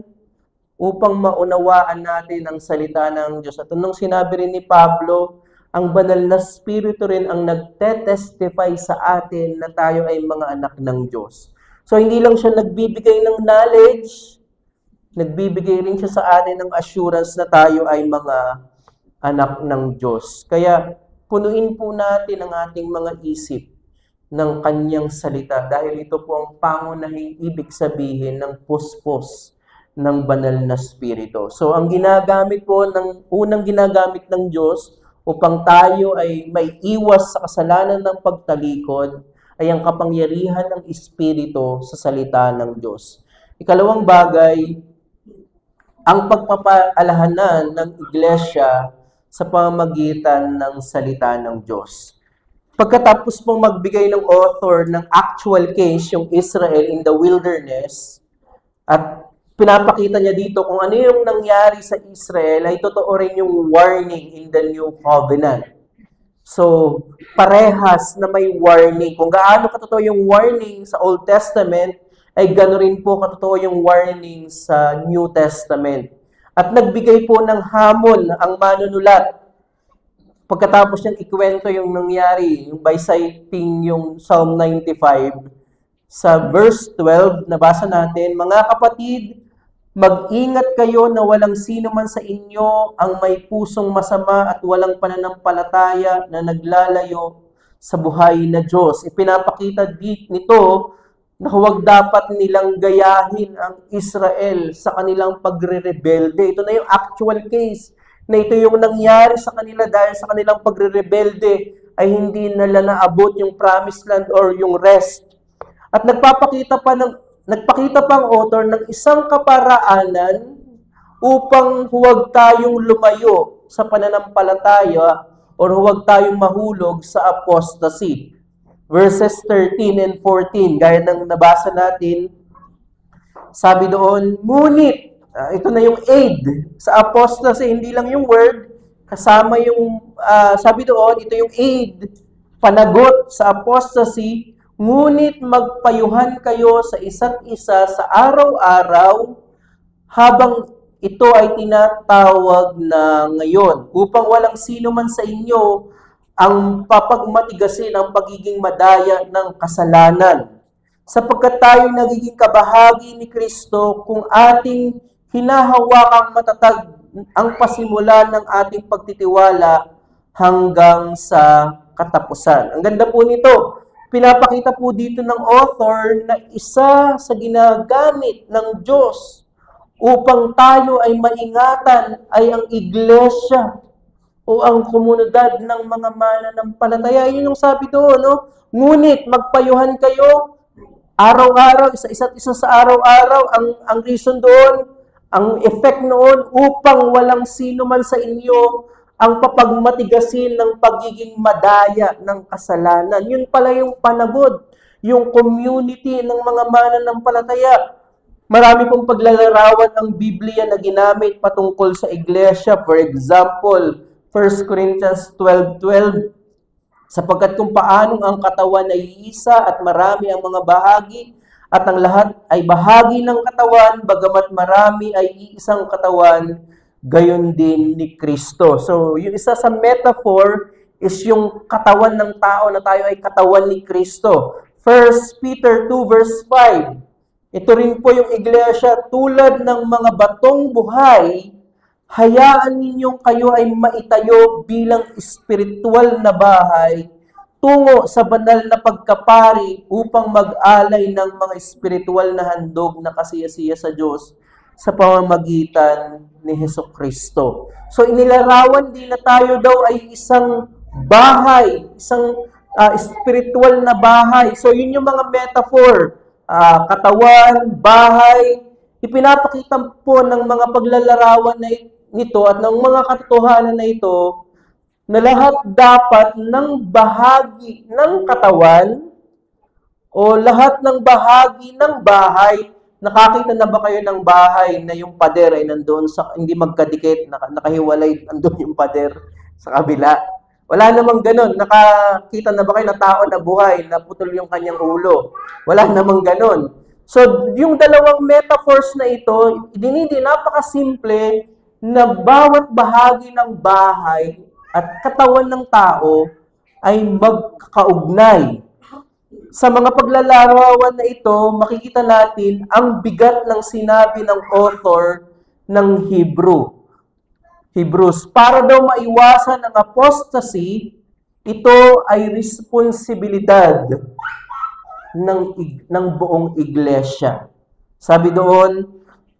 upang maunawaan natin ang salita ng Diyos. At anong sinabi rin ni Pablo, ang banal na Espiritu rin ang nagte-testify sa atin na tayo ay mga anak ng Diyos. So, hindi lang siya nagbibigay ng knowledge, nagbibigay rin siya sa atin ng assurance na tayo ay mga anak ng Diyos. Kaya, punuin po natin ang ating mga isip ng kanyang salita dahil ito po ang pangunahing ibig sabihin ng puspos ng banal na Espiritu. So, ang unang ginagamit ng Diyos upang tayo ay may iwas sa kasalanan ng pagtalikod ay ang kapangyarihan ng Espiritu sa salita ng Diyos. Ikalawang bagay, ang pagpapaalahanan ng iglesia sa pamamagitan ng salita ng Diyos. Pagkatapos pong magbigay ng author ng actual case, yung Israel in the wilderness, at pinapakita niya dito kung ano yung nangyari sa Israel, ay totoo rin yung warning in the New Covenant. So, parehas na may warning. Kung gaano katotoo yung warning sa Old Testament, ay gano'n rin po katotoo yung warning sa New Testament. At nagbigay po ng hamon ang manunulat. Pagkatapos niyang ikwento yung nangyari, yung by citing yung Psalm 95, sa verse 12, nabasa natin, mga kapatid, mag-ingat kayo na walang sino man sa inyo ang may pusong masama at walang pananampalataya na naglalayo sa buhay na Diyos. Ipinapakita nito na huwag dapat nilang gayahin ang Israel sa kanilang pagre-rebelde. Ito na yung actual case na ito yung nangyari sa kanila dahil sa kanilang pagre-rebelde ay hindi nila naabot yung promised land or yung rest. At nagpakita pa ang author ng isang kaparaanan upang huwag tayong lumayo sa pananampalataya or huwag tayong mahulog sa apostasy. Verses 13 and 14, gaya ng nabasa natin, sabi doon, ngunit, ito na yung aid sa apostasy, hindi lang yung word, kasama yung, sabi doon, ito yung aid, panagot sa apostasy, ngunit magpayuhan kayo sa isa't isa sa araw-araw habang ito ay tinatawag na ngayon upang walang sino man sa inyo ang papagmatigasin ang pagiging madaya ng kasalanan. Sapagkat tayo nagiging kabahagi ni Kristo kung ating hinahawakang matatag ang pasimula ng ating pagtitiwala hanggang sa katapusan. Ang ganda po nito. Pinapakita po dito ng author na isa sa ginagamit ng Diyos upang tayo ay maingatan ay ang iglesia o ang komunidad ng mga mananampalataya. Yun yung sabi doon, no? Ngunit magpayuhan kayo araw-araw, isa't isa sa araw-araw. Ang reason doon, ang effect noon upang walang sino man sa inyo ang papagmatigasin ng pagiging madaya ng kasalanan. Yun pala yung panagod, yung community ng mga mananampalataya. Marami pong paglalarawan ang Biblia na ginamit patungkol sa iglesia. For example, 1 Corinthians 12:12, sapagkat kung paanong ang katawan ay iisa at marami ang mga bahagi, at ang lahat ay bahagi ng katawan, bagamat marami ay iisang katawan, gayon din ni Kristo. So, yung isa sa metaphor is yung katawan ng tao na tayo ay katawan ni Kristo. 1 Peter 2 verse 5. Ito rin po yung iglesia, tulad ng mga batong buhay, hayaan ninyong kayo ay maitayo bilang espiritual na bahay tungo sa banal na pagkapari upang mag-alay ng mga espiritual na handog na kasiyasiya sa Diyos sa pamamagitan ni Hesukristo. So inilarawan din na tayo daw ay isang bahay, isang spiritual na bahay. So yun yung mga metaphor, katawan, bahay, ipinapakita po ng mga paglalarawan nito at ng mga katotohanan na ito na lahat dapat ng bahagi ng katawan o lahat ng bahagi ng bahay. Nakakita na ba kayo ng bahay na yung pader ay nandoon sa hindi magkadikit, nakahiwalay, nandoon yung pader sa kabila? Wala namang ganun. Nakakita na ba kayo ng tao na buhay, na putol yung kanyang ulo? Wala namang ganun. So, yung dalawang metaphors na ito, napakasimple na bawat bahagi ng bahay at katawan ng tao ay magkakaugnay. Sa mga paglalarawan na ito, makikita natin ang bigat ng sinabi ng author ng Hebrews. Para daw maiwasan ang apostasy, ito ay responsibilidad ng buong iglesia. Sabi doon,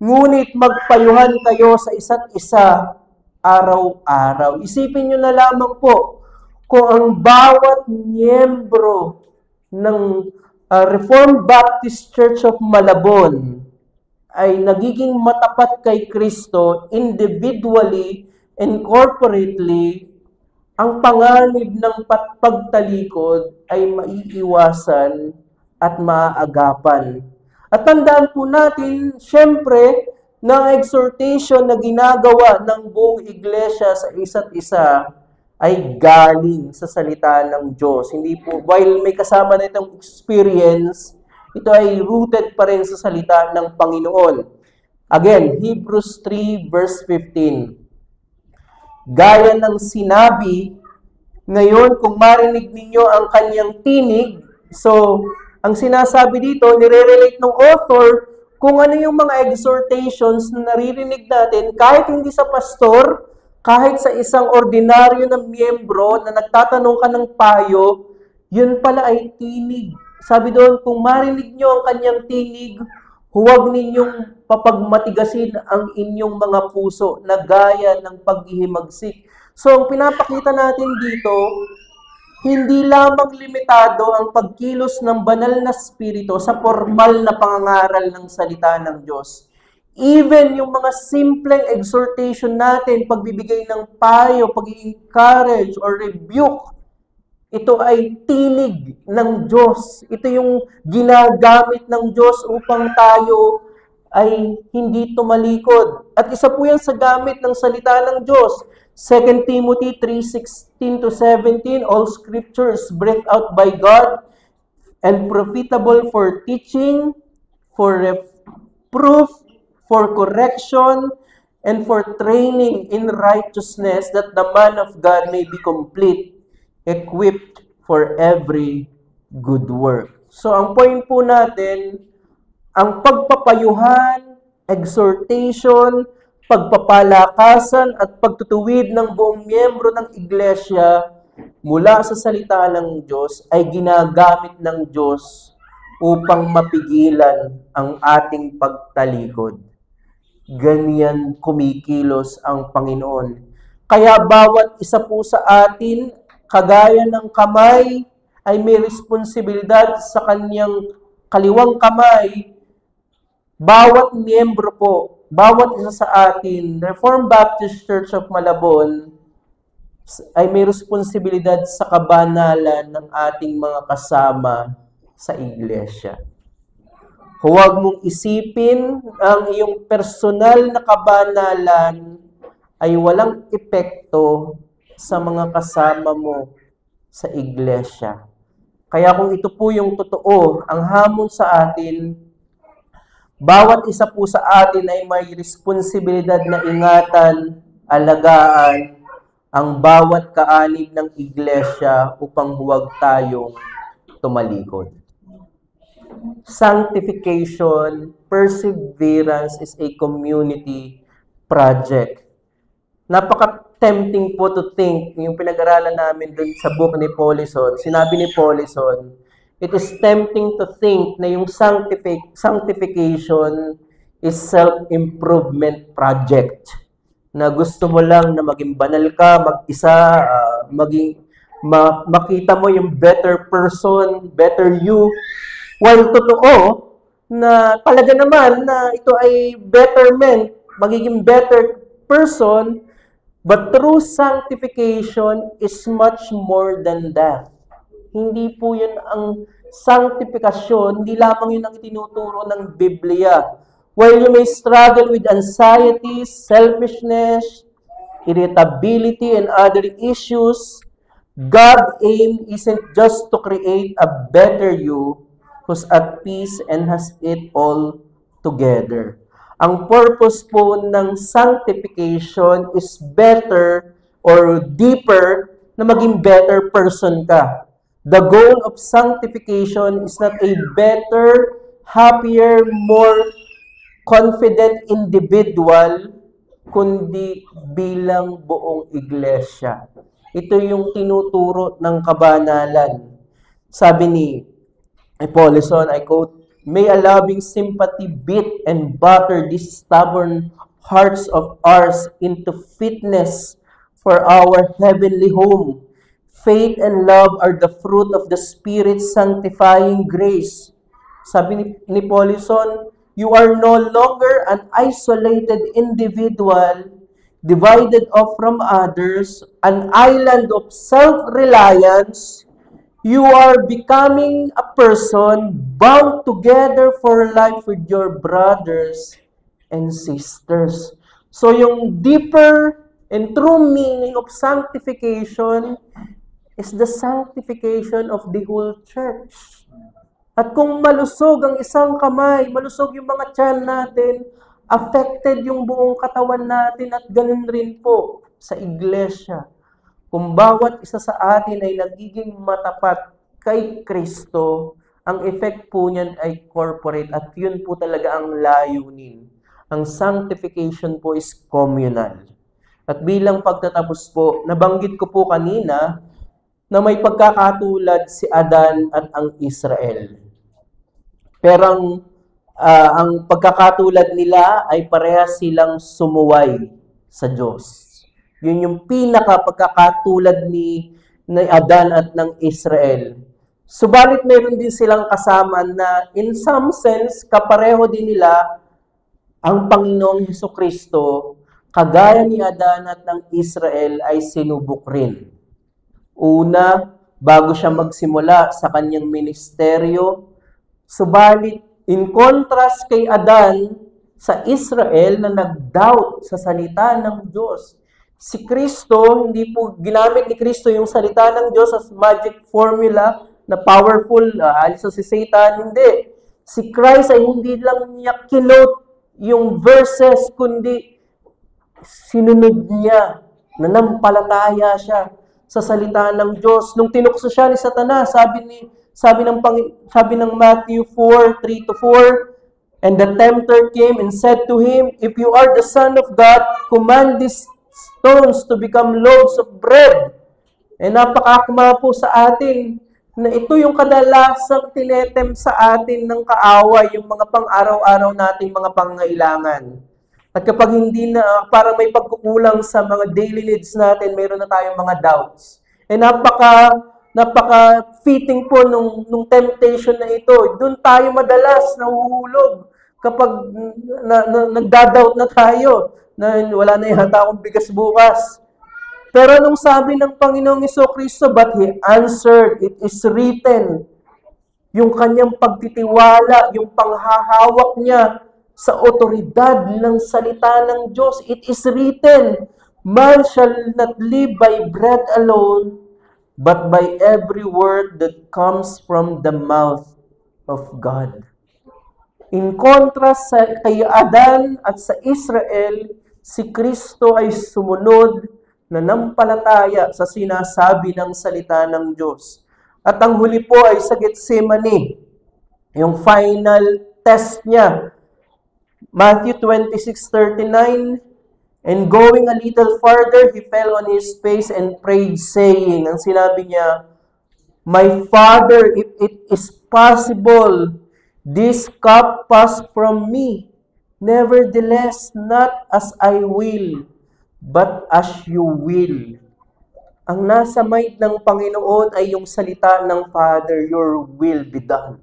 ngunit magpayuhan kayo sa isa't isa araw-araw. Isipin nyo na lamang po kung ang bawat miyembro ng Reformed Baptist Church of Malabon ay nagiging matapat kay Kristo individually and corporately, ang panganib ng pagtalikod ay maiiwasan at maaagapan. At tandaan po natin, syempre, na exhortation na ginagawa ng buong iglesia sa isa't isa ay galing sa salita ng Diyos. Hindi po, while may kasama na itong experience, ito ay rooted pa rin sa salita ng Panginoon. Again, Hebrews 3 verse 15. Gaya ng sinabi, ngayon kung marinig ninyo ang kanyang tinig, so ang sinasabi dito, nire-relate ng author kung ano yung mga exhortations na naririnig natin kahit hindi sa pastor, kahit sa isang ordinaryo na miyembro na nagtatanong ka ng payo, yun pala ay tinig. Sabi doon, kung marinig nyo ang kanyang tinig, huwag ninyong papagmatigasin ang inyong mga puso na gaya ng paghihimagsik. So, ang pinapakita natin dito, hindi lamang limitado ang pagkilos ng banal na spirito sa formal na pangangaral ng salita ng Diyos. Even yung mga simpleng exhortation natin, pagbibigay ng payo, pag-i-encourage or rebuke, ito ay tinig ng Diyos. Ito yung ginagamit ng Diyos upang tayo ay hindi tumalikod. At isa po yan sa gamit ng salita ng Diyos. 2 Timothy 3:16-17, all scripture is breathed out by God and profitable for teaching, for reproof, for correction, and for training in righteousness, that the man of God may be complete, equipped for every good work. So, ang point po natin, ang pagpapayuhan, exhortation, pagpapalakasan at pagtutuwid ng buong miyembro ng iglesia mula sa salita ng Diyos ay ginagamit ng Diyos upang mapigilan ang ating pagtalikod. Ganyan kumikilos ang Panginoon. Kaya bawat isa po sa atin, kagaya ng kamay, ay may responsibilidad sa kanyang kaliwang kamay. Bawat miyembro po, bawat isa sa atin, Reformed Baptist Church of Malabon, ay may responsibilidad sa kabanalan ng ating mga kasama sa iglesia. Huwag mong isipin ang iyong personal na kabanalan ay walang epekto sa mga kasama mo sa iglesia. Kaya kung ito po yung totoo, ang hamon sa atin, bawat isa po sa atin ay may responsibilidad na ingatan, alagaan ang bawat kaanib ng iglesia upang huwag tayong tumalikod. Sanctification, perseverance is a community project. Napaka-tempting po to think, yung pinag-aralan namin dun sa book ni Paulison, sinabi ni Paulison, it is tempting to think na yung sanctification is self-improvement project. Na gusto mo lang na maging banal ka, mag-isa, makita mo yung better person, better you. While totoo na talaga naman na ito ay betterment, magiging better person, but true sanctification is much more than that. Hindi po yun ang sanctification, hindi lamang yun ang itinuturo ng Biblia. While you may struggle with anxiety, selfishness, irritability, and other issues, God's aim isn't just to create a better you who's at peace and has it all together. Ang purpose po ng sanctification is better or deeper na maging better person ka. The goal of sanctification is not a better, happier, more confident individual, kundi bilang buong iglesia. Ito yung tinuturo ng kabanalan. Sabi ni Paulson, I quote, "May a loving sympathy beat and batter these stubborn hearts of ours into fitness for our heavenly home. Faith and love are the fruit of the Spirit's sanctifying grace." Sabi ni Paulson, you are no longer an isolated individual, divided off from others, an island of self-reliance. You are becoming a person bound together for life with your brothers and sisters. So yung deeper and true meaning of sanctification is the sanctification of the whole church. At kung malusog ang isang kamay, malusog yung mga tiyan natin, affected yung buong katawan natin at ganun rin po sa iglesia. Kung bawat isa sa atin ay nagiging matapat kay Kristo, ang effect po niyan ay corporate at yun po talaga ang layunin. Ang sanctification po is communal. At bilang pagtatapos po, nabanggit ko po kanina na may pagkakatulad si Adan at ang Israel. Pero ang pagkakatulad nila ay parehas silang sumuway sa Diyos. Yun yung pinaka-pagkakatulad ni Adan at ng Israel. Subalit meron din silang kasama na in some sense, kapareho din nila ang Panginoong Hesukristo, kagaya ni Adan at ng Israel ay sinubok rin. Una, bago siya magsimula sa kanyang ministeryo, subalit, in contrast kay Adan sa Israel na nag-doubt sa salita ng Diyos, si Kristo, hindi po ginamit ni Kristo yung salita ng Diyos as magic formula na powerful, alis si Satan, hindi. Si Christ ay hindi lang niya kinote yung verses, kundi sinunod niya, nanampalataya siya sa salita ng Diyos. Nung tinukso siya ni Satanas, sabi ng Matthew 4:3-4, "And the tempter came and said to him, If you are the Son of God, command these stones to become loaves of bread." Napakakama po sa atin na ito yung kadalasang tinetem sa atin ng kaaway, yung mga pang-araw-araw nating mga pangangailangan. At kapag hindi na, para may pagkukulang sa mga daily needs natin, mayroon na tayong mga doubts. Napaka-fitting po nung temptation na ito. Doon tayo madalas nahuhulog kapag nagdadoubt na tayo na wala na yata akong bigas bukas. Pero nung sabi ng Panginoong Hesukristo, but He answered, "It is written." Yung kanyang pagtitiwala, yung panghahawak niya sa otoridad ng salita ng Diyos. It is written, "Man shall not live by bread alone, but by every word that comes from the mouth of God." In contrast kay Adan at sa Israel, si Kristo ay sumunod, nanampalataya sa sinasabi ng salita ng Diyos. At ang huli po ay sa Getsemani, yung final test niya. Matthew 26:39, "And going a little farther, he fell on his face and prayed, saying," ang sinabi niya, "My Father, if it is possible, this cup pass from me. Nevertheless, not as I will, but as you will." Ang nasa might ng Panginoon ay yung salita ng Father, "Your will be done."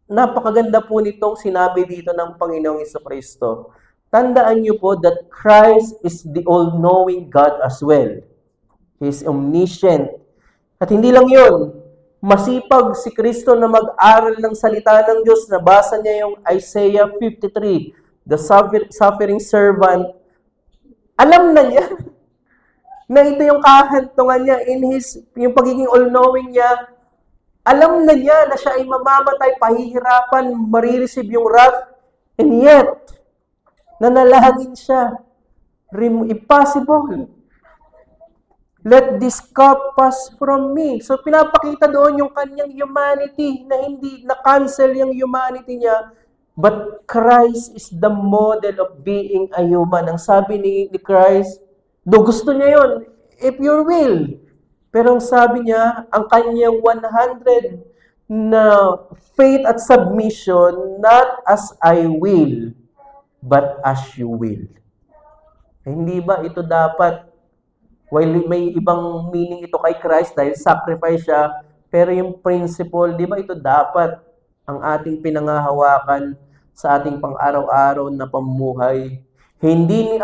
Napakaganda po nitong sinabi dito ng Panginoong Hesukristo. Tandaan niyo po that Christ is the all-knowing God as well. He is omniscient. At hindi lang yun, masipag si Kristo na mag-aral ng salita ng Diyos. Nabasa niya yung Isaiah 53, the suffering servant. Alam na niya. Na ito yung kahantungan niya yung pagiging all-knowing niya. Alam na niya na siya ay mamamatay, pahihirapan, marireceive yung wrath, and yet, nanalangin siya. Impossible. Let this cup pass from me. So, pinapakita doon yung kanyang humanity na hindi na-cancel yung humanity niya. But Christ is the model of being a human. Ang sabi ni Christ, gusto niya yun, if you will. Pero ang sabi niya, ang kanyang 100 na faith at submission, not as I will, but as you will. Hindi ba ito dapat, while may ibang meaning ito kay Christ dahil sacrifice siya, pero yung principle, di ba ito dapat ang ating pinangahawakan sa ating pang-araw-araw na pamumuhay. Hindi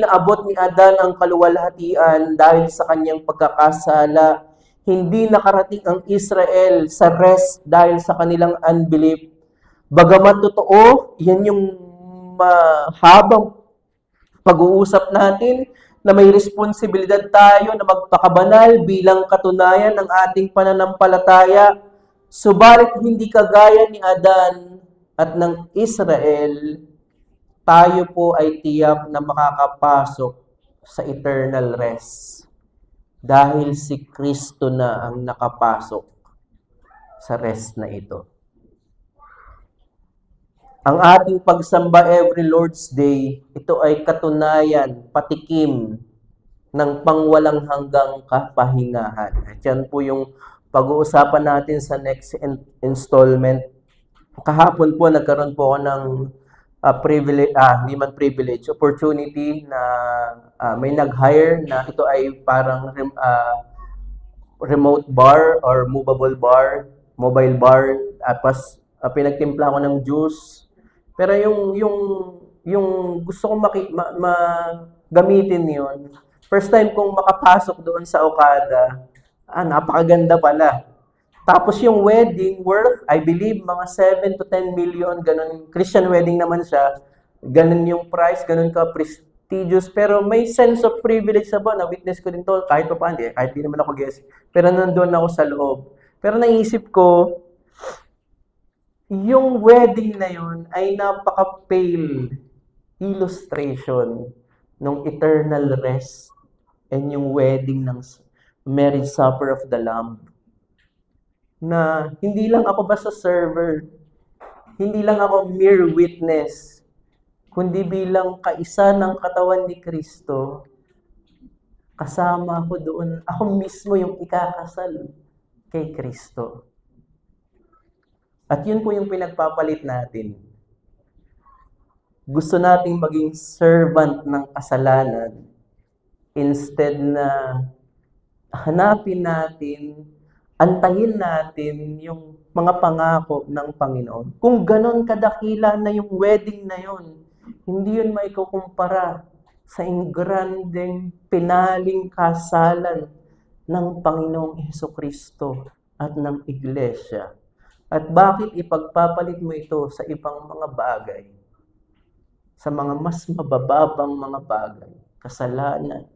naabot ni Adan ang kaluwalhatian dahil sa kanyang pagkakasala. Hindi nakarating ang Israel sa rest dahil sa kanilang unbelief. Bagamat totoo, yan yung mahabang pag-uusap natin na may responsibilidad tayo na magpakabanal bilang katunayan ng ating pananampalataya. Subalit hindi kagaya ni Adan at ng Israel, tayo po ay tiyak na makakapasok sa eternal rest dahil si Kristo na ang nakapasok sa rest na ito. Ang ating pagsamba every Lord's Day, ito ay katunayan, patikim ng pangwalang hanggang kapahingahan. At yan po yung pag-uusapan natin sa next installment. Kahapon po, nagkaroon po ako ng opportunity na may nag-hire na ito ay parang remote bar or mobile bar. Tapos pinagtimpla ko ng juice. Pero yung gusto kong gamitin yon, first time kong makapasok doon sa Okada, napakaganda pala. Tapos yung wedding worth, I believe, mga 7 to 10 million, ganun. Christian wedding naman siya. Ganun yung price, ganun ka prestigious. Pero may sense of privilege sa ba? Na-witness ko din to kahit pa paano. Kahit di naman ako guest. Pero nandun ako sa loob. Pero naisip ko, yung wedding na yun ay napaka-pale illustration ng eternal rest and yung wedding ng marriage supper of the Lamb. Na hindi lang ako basta server, hindi lang ako mere witness, kundi bilang kaisa ng katawan ni Kristo, kasama ko doon, ako mismo yung ikakasal kay Kristo. At yun po yung pinagpapalit natin. Gusto nating maging servant ng kasalanan instead na hanapin natin, antayin natin yung mga pangako ng Panginoon. Kung ganon kadakila na yung wedding na yun, hindi yun maikukumpara sa ingranding, pinaling kasalan ng Panginoong Hesukristo at ng Iglesia. At bakit ipagpapalit mo ito sa ibang mga bagay? Sa mga mas mabababang mga bagay, kasalanan,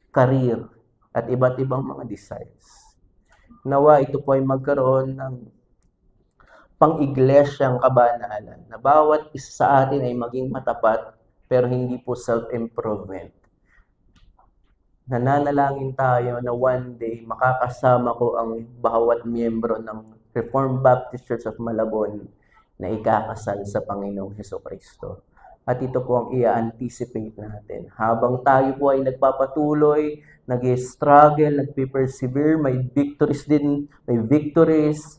career, at iba't ibang mga desires. Nawa ito po ay magkaroon ng pang-iglesyang kabanalan na bawat isa sa atin ay maging matapat pero hindi po self-improvement. Nananalangin tayo na one day makakasama ko ang bawat miyembro ng Reformed Baptist Church of Malabon na ikakasal sa Panginoong Hesukristo. At ito po ang i-anticipate natin. Habang tayo po ay nagpapatuloy, nag-struggle, nagpe-persevere, may victories din, may victories.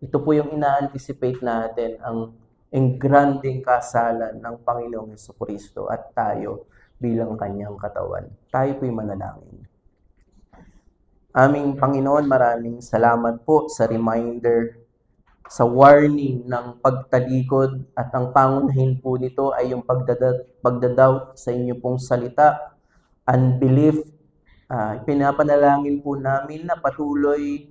Ito po yung ina-anticipate natin, ang engranding kasalan ng Panginoong Hesukristo at tayo bilang kanyang katawan. Tayo po'y manalangin. Aming Panginoon, maraming salamat po sa reminder, sa warning ng pagtalikod, at ang pangunahin po nito ay yung pagdadoubt sa inyo pong salita, unbelief. Pinapanalangin po namin na patuloy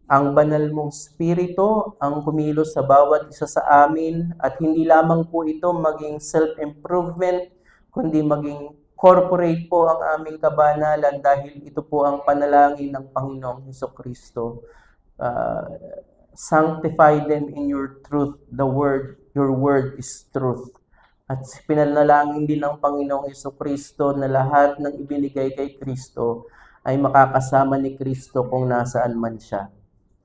ang banal mong spirito ang kumilos sa bawat isa sa amin, at hindi lamang po ito maging self-improvement, kundi maging corporate po ang aming kabanalan dahil ito po ang panalangin ng Panginoong Hesukristo. Sanctify them in your truth. Your word is truth. At pinanalangin din ng Panginoong Hesukristo na lahat ng ibinigay kay Kristo ay makakasama ni Kristo kung nasaan man siya.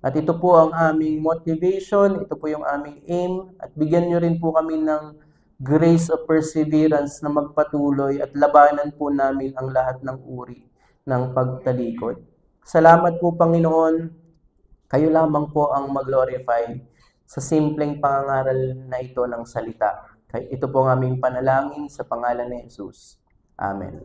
At ito po ang aming motivation, ito po yung aming aim, at bigyan nyo rin po kami ng grace of perseverance na magpatuloy at labanan po namin ang lahat ng uri ng pagtalikod. Salamat po, Panginoon. Kayo lamang po ang mag-glorify sa simpleng pangangaral na ito ng salita. Ito po ang aming panalangin sa pangalan ni Jesus. Amen.